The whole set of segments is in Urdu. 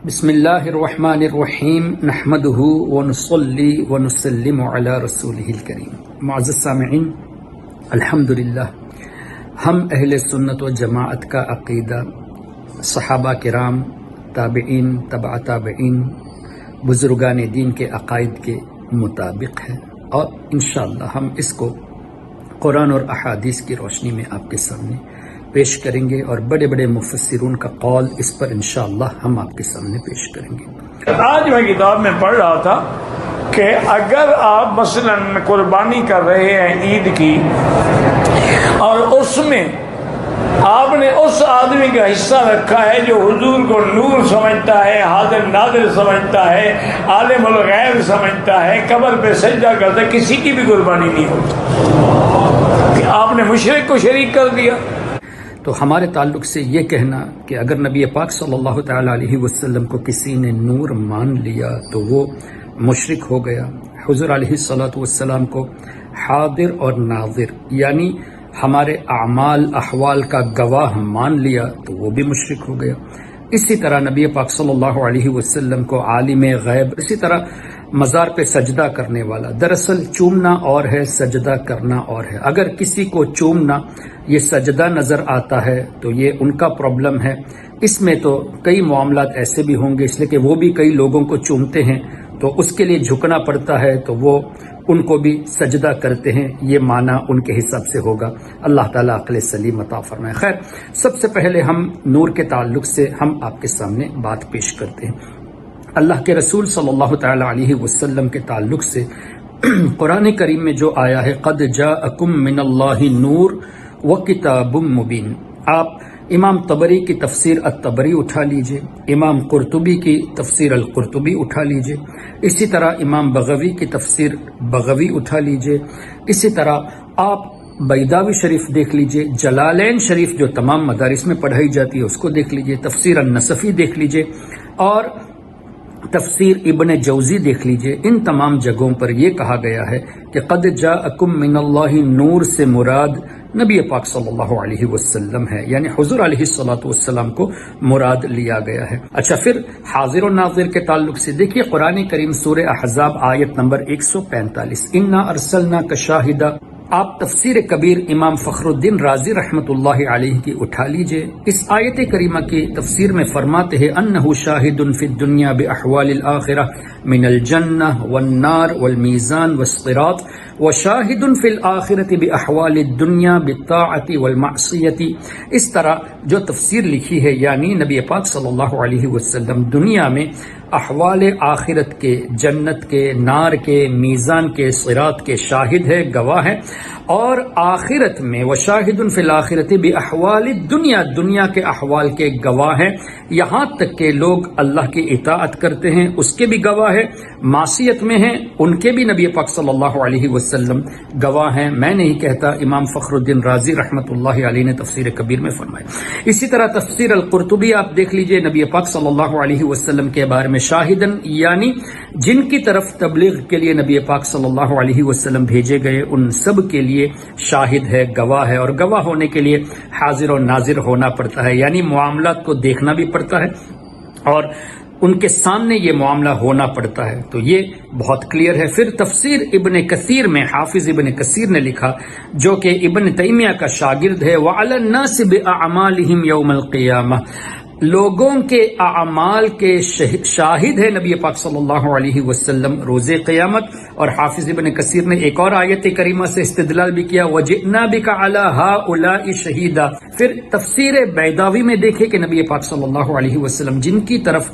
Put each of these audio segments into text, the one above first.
بسم اللہ الرحمن الرحیم نحمدہ ونصلی ونسلم علی رسولہ الکریم۔ معزز سامعین، الحمدللہ ہم اہل سنت و جماعت کا عقیدہ صحابہ کرام، تابعین، تبع تابعین، بزرگان دین کے عقائد کے مطابق ہے، اور انشاءاللہ ہم اس کو قرآن اور احادیث کی روشنی میں آپ کے سامنے پیش کریں گے، اور بڑے بڑے مفسرون کا قول اس پر انشاءاللہ ہم آپ کے سامنے پیش کریں گے۔ آج میں کتاب میں پڑھ رہا تھا کہ اگر آپ مثلا قربانی کر رہے ہیں عید کی، اور اس میں آپ نے اس آدمی کا حصہ رکھا ہے جو حضور کو نور سمجھتا ہے، حاضر ناظر سمجھتا ہے، عالم الغیب سمجھتا ہے، قبر پہ سجدہ کرتا ہے، کسی کی بھی قربانی نہیں ہوتی، کہ آپ نے مشرک کو شریک کر دیا۔ تو ہمارے تعلق سے یہ کہنا کہ اگر نبی پاک صلی اللہ تعالی علیہ وسلم کو کسی نے نور مان لیا تو وہ مشرک ہو گیا، حضور علیہ السلام کو حاضر اور ناظر یعنی ہمارے اعمال احوال کا گواہ مان لیا تو وہ بھی مشرک ہو گیا۔ اسی طرح نبی پاک صلی اللہ علیہ وسلم کو عالم غیب، اسی طرح مزار پہ سجدہ کرنے والا، دراصل چومنا اور ہے، سجدہ کرنا اور ہے۔ اگر کسی کو چومنا یہ سجدہ نظر آتا ہے تو یہ ان کا پرابلم ہے، اس میں تو کئی معاملات ایسے بھی ہوں گے، اس لیے کہ وہ بھی کئی لوگوں کو چومتے ہیں تو اس کے لیے جھکنا پڑتا ہے، تو وہ ان کو بھی سجدہ کرتے ہیں، یہ معنی ان کے حساب سے ہوگا۔ اللہ تعالیٰ عقل سلیم عطا فرمائے۔ خیر، سب سے پہلے ہم نور کے تعلق سے ہم آپ کے سامنے بات پیش کرتے ہیں۔ اللہ کے رسول صلی اللہ تعالی علیہ وسلم کے تعلق سے قرآن کریم میں جو آیا ہے قد جاءکم من اللہ نور وکتاب مبین، آپ امام طبری کی تفسیر الطبری اٹھا لیجئے، امام قرطبی کی تفسیر القرطبی اٹھا لیجئے، اسی طرح امام بغوی کی تفسیر بغوی اٹھا لیجئے، اسی طرح آپ بیضاوی شریف دیکھ لیجئے، جلالین شریف جو تمام مدارس میں پڑھائی جاتی ہے اس کو دیکھ لیجئے، تفسیر النصفی دیکھ لیجئے، اور تفسیر ابن جوزی دیکھ لیجئے۔ ان تمام جگہوں پر یہ کہا گیا ہے کہ قد جاءکم من اللہ نور سے مراد نبی پاک صلی اللہ علیہ وسلم ہے، یعنی حضور علیہ السلام کو مراد لیا گیا ہے۔ اچھا، پھر حاضر و ناظر کے تعلق سے دیکھیے قرآن کریم سورہ احزاب آیت نمبر 145، انا ارسلناک شاہدا، آپ تفسیر کبیر امام فخر الدین رازی رحمۃ اللہ علیہ کی اٹھا لیجئے۔ اس آیت کریمہ کی تفسیر میں فرماتے ہیں انہ شاہد فی الدنیا باحوال الآخرہ من الجنہ والنار والمیزان والصراط وشاہد فی الآخرۃ باحوال الدنیا بالطاعۃ والمعصیۃ۔ اس طرح جو تفسیر لکھی ہے، یعنی نبی پاک صلی اللہ علیہ وسلم دنیا میں احوال آخرت کے، جنت کے، نار کے، میزان کے، صراط کے شاہد ہے، گواہ ہے، اور آخرت میں وشاہد فی الآخرۃ باحوال الدنیا، دنیا کے احوال کے گواہ ہیں، یہاں تک کہ لوگ اللہ کی اطاعت کرتے ہیں اس کے بھی گواہ ہے، معصیت میں ہیں ان کے بھی نبی پاک صلی اللہ علیہ وسلم گواہ ہیں۔ میں نہیں کہتا، امام فخر الدین رازی رحمۃ اللہ علیہ نے تفسیر کبیر میں فرمایا۔ اسی طرح تفسیر القرطبی آپ دیکھ لیجئے، نبی پاک صلی اللہ علیہ وسلم کے بارے میں شاہدن یعنی جن کی طرف تبلیغ کے لیے نبی پاک صلی اللہ علیہ وسلم بھیجے گئے ان سب کے لیے شاہد ہے، گواہ ہے، اور گواہ ہونے کے لیے حاضر و ناظر ہونا پڑتا ہے، یعنی معاملات کو دیکھنا بھی پڑتا ہے اور ان کے سامنے یہ معاملہ ہونا پڑتا ہے، تو یہ بہت کلیئر ہے۔ پھر تفسیر ابن کثیر میں حافظ ابن کثیر نے لکھا، جو کہ ابن تیمیہ کا شاگرد ہے، وَعَلَى النَّاسِ بِأَعْمَالِهِمْ يَوْمَ الْقِيَامَةِ، لوگوں کے اعمال کے شاہد ہے نبی پاک صلی اللہ علیہ وسلم روز قیامت۔ اور حافظ ابن کثیر نے ایک اور آیت کریمہ سے استدلال بھی کیا، وَجِئْنَا بِكَ عَلَى هَؤُلَاءِ شَهِيدًا۔ پھر تفسیر بیضاوی میں دیکھے کہ نبی پاک صلی اللہ علیہ وسلم جن کی طرف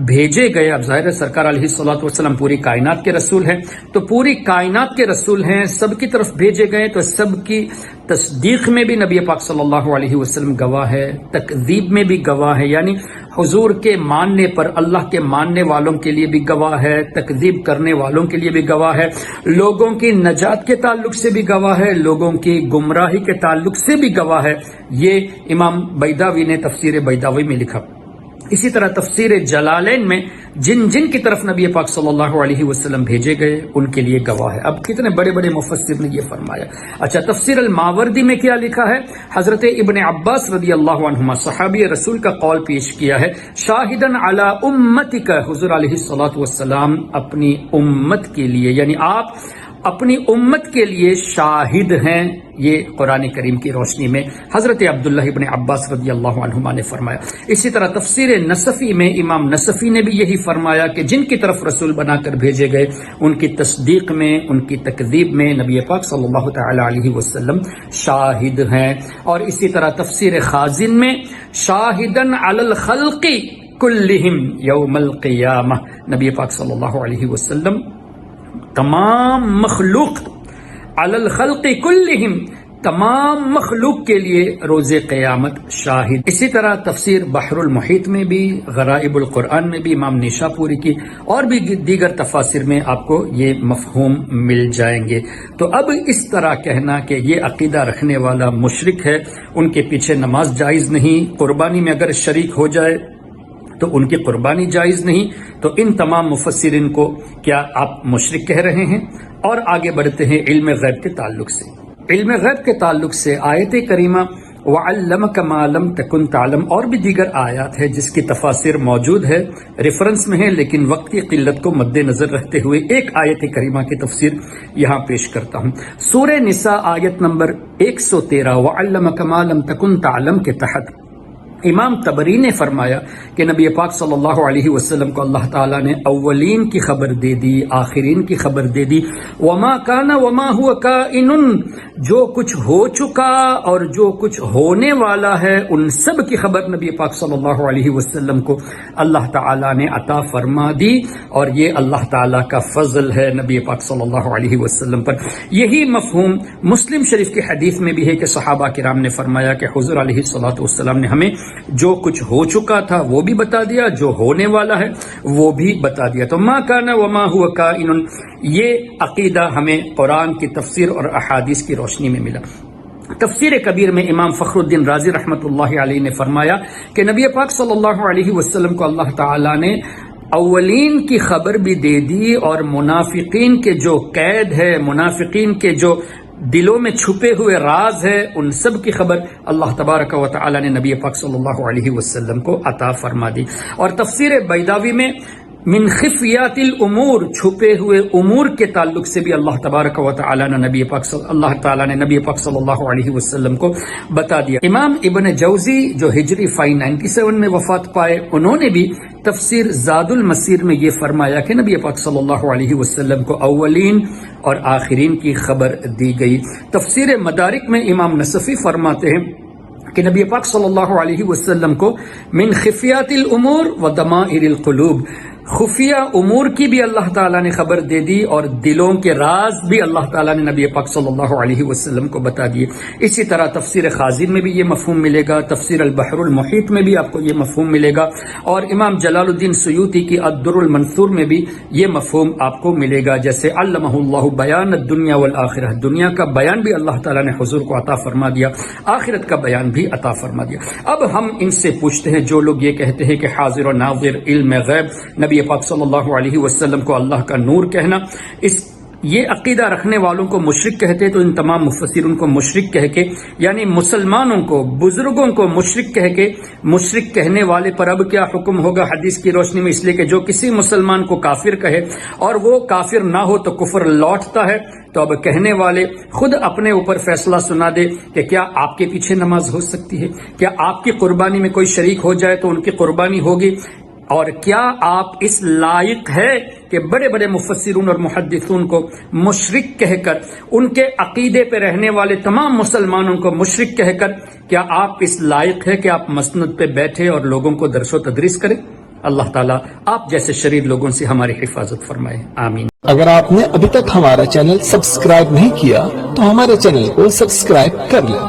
بھیجے گئے، اب ظاہر ہے سرکار علیہ السلام پوری کائنات کے رسول ہیں، تو پوری کائنات کے رسول ہیں، سب کی طرف بھیجے گئے، تو سب کی تصدیق میں بھی نبی پاک صلی اللہ علیہ وسلم گواہ ہے، تکذیب میں بھی گواہ ہے، یعنی حضور کے ماننے پر اللہ کے ماننے والوں کے لیے بھی گواہ ہے، تکذیب کرنے والوں کے لیے بھی گواہ ہے، لوگوں کی نجات کے تعلق سے بھی گواہ ہے، لوگوں کی گمراہی کے تعلق سے بھی گواہ ہے۔ یہ امام بیضاوی نے تفسیر بیضاوی میں لکھا۔ اسی طرح تفسیر جلالین میں جن جن کی طرف نبی پاک صلی اللہ علیہ وسلم بھیجے گئے ان کے لیے گواہ ہے. اب کتنے بڑے بڑے مفسر نے یہ فرمایا. اچھا تفسیر الماوردی میں کیا لکھا ہے؟ حضرت ابن عباس رضی اللہ عنہما صحابی رسول کا قول پیش کیا ہے. شاہدن علی امتک، حضور علیہ الصلوۃ والسلام اپنی امت کے لیے یعنی آپ اپنی امت کے لیے شاہد ہیں. یہ قرآن کریم کی روشنی میں حضرت عبداللہ ابن عباس رضی اللہ عنہما نے فرمایا. اسی طرح تفسیر نصفی میں امام نصفی نے بھی یہی فرمایا کہ جن کی طرف رسول بنا کر بھیجے گئے ان کی تصدیق میں، ان کی تکذیب میں نبی پاک صلی اللہ تعالی علیہ وسلم شاہد ہیں. اور اسی طرح تفسیر خازن میں شاہدن علی الخلق کلہم یوم القیامہ، نبی پاک صلی اللہ علیہ وسلم تمام مخلوق علی الخلق کلہم، تمام مخلوق کے لیے روز قیامت شاہد. اسی طرح تفسیر بحر المحیط میں بھی، غرائب القرآن میں بھی امام نیشاپوری کی اور بھی دیگر تفاسیر میں آپ کو یہ مفہوم مل جائیں گے. تو اب اس طرح کہنا کہ یہ عقیدہ رکھنے والا مشرک ہے، ان کے پیچھے نماز جائز نہیں، قربانی میں اگر شریک ہو جائے تو ان کی قربانی جائز نہیں، تو ان تمام مفسرین کو کیا آپ مشرک کہہ رہے ہیں؟ اور آگے بڑھتے ہیں علم غیب کے تعلق سے. علم غیب کے تعلق سے آیت کریمہ وَعَلَّمَكَ مَا لَمْ تَكُنْ تَعْلَمْ اور بھی دیگر آیات ہے جس کی تفاسیر موجود ہے، ریفرنس میں ہے، لیکن وقت کی قلت کو مد نظر رکھتے ہوئے ایک آیت کریمہ کی تفسیر یہاں پیش کرتا ہوں. سورہ نساء آیت نمبر 113 وَعَلَّمَكَ مَا لَمْ تَكُنْ تَعْلَمْ کے تحت امام طبری نے فرمایا کہ نبی پاک صلی اللہ علیہ وسلم کو اللہ تعالیٰ نے اولین کی خبر دے دی، آخرین کی خبر دے دی. وما کان وما هو کائن، جو کچھ ہو چکا اور جو کچھ ہونے والا ہے ان سب کی خبر نبی پاک صلی اللہ علیہ وسلم کو اللہ تعالیٰ نے عطا فرما دی. اور یہ اللہ تعالیٰ کا فضل ہے نبی پاک صلی اللہ علیہ وسلم پر. یہی مفہوم مسلم شریف کی حدیث میں بھی ہے کہ صحابہ کرام نے فرمایا کہ حضور علیہ الصلوۃ والسلام نے ہمیں جو کچھ ہو چکا تھا وہ بھی بتا دیا، جو ہونے والا ہے وہ بھی بتا دیا. تو ما کان وما هو کائن، یہ عقیدہ ہمیں قرآن کی تفسیر اور احادیث کی روشنی میں ملا. تفسیر کبیر میں امام فخر الدین رازی رحمۃ اللہ علیہ نے فرمایا کہ نبی پاک صلی اللہ علیہ وسلم کو اللہ تعالی نے اولین کی خبر بھی دے دی، اور منافقین کے جو قید ہے، منافقین کے جو دلوں میں چھپے ہوئے راز ہے، ان سب کی خبر اللہ تبارک و تعالی نے نبی پاک صلی اللہ علیہ وسلم کو عطا فرما دی. اور تفسیر بیضاوی میں من خفیات الامور، چھپے ہوئے امور کے تعلق سے بھی اللہ تبارک و تعالی نے نبی پاک صلی اللہ علیہ وسلم کو بتا دیا. امام ابن جوزی جو ہجری 597 میں وفات پائے، انہوں نے بھی تفسیر زاد المسیر میں یہ فرمایا کہ نبی پاک صلی اللہ علیہ وسلم کو اولین اور آخرین کی خبر دی گئی. تفسیر مدارک میں امام نصفی فرماتے ہیں کہ نبی پاک صلی اللہ علیہ وسلم کو من خفیات الامور و ضمائر القلوب، خفیہ امور کی بھی اللہ تعالیٰ نے خبر دے دی اور دلوں کے راز بھی اللہ تعالیٰ نے نبی پاک صلی اللہ علیہ وسلم کو بتا دیے. اسی طرح تفسیر خازن میں بھی یہ مفہوم ملے گا، تفسیر البحر المحیط میں بھی آپ کو یہ مفہوم ملے گا، اور امام جلال الدین سیوطی کی الدر المنثور میں بھی یہ مفہوم آپ کو ملے گا. جیسے علمہ اللہ بیان الدنیا والآخرہ، دنیا کا بیان بھی اللہ تعالیٰ نے حضور کو عطا فرما دیا، آخرت کا بیان بھی عطا فرما دیا. اب ہم ان سے پوچھتے ہیں جو لوگ یہ کہتے ہیں کہ حاضر و ناظر، علم غیب، نبی پاک صلی اللہ علیہ وسلم کو اللہ کا نور کہنا، یہ عقیدہ رکھنے والوں کو مشرک کہتے، تو ان تمام مفسرین کو مشرک کہہ کے، یعنی مسلمانوں کو، بزرگوں کو مشرک کہہ کے، مشرک کہنے والے پر اب کیا حکم ہوگا حدیث کی روشنی میں؟ اس لیے کہ جو کسی مسلمان کو کافر کہے اور وہ کافر نہ ہو تو کفر لوٹتا ہے. تو اب کہنے والے خود اپنے اوپر فیصلہ سنا دے کہ کیا آپ کے پیچھے نماز ہو سکتی ہے؟ کیا آپ کی قربانی میں کوئی شریک ہو جائے تو ان کی قربانی ہوگی؟ اور کیا آپ اس لائق ہے کہ بڑے بڑے مفسرون اور محدثون کو مشرک کہہ کر، ان کے عقیدے پہ رہنے والے تمام مسلمانوں کو مشرک کہہ کر، کیا آپ اس لائق ہے کہ آپ مسند پہ بیٹھے اور لوگوں کو درس و تدریس کریں؟ اللہ تعالیٰ آپ جیسے شریر لوگوں سے ہماری حفاظت فرمائے، آمین. اگر آپ نے ابھی تک ہمارا چینل سبسکرائب نہیں کیا تو ہمارے چینل کو سبسکرائب کر لیں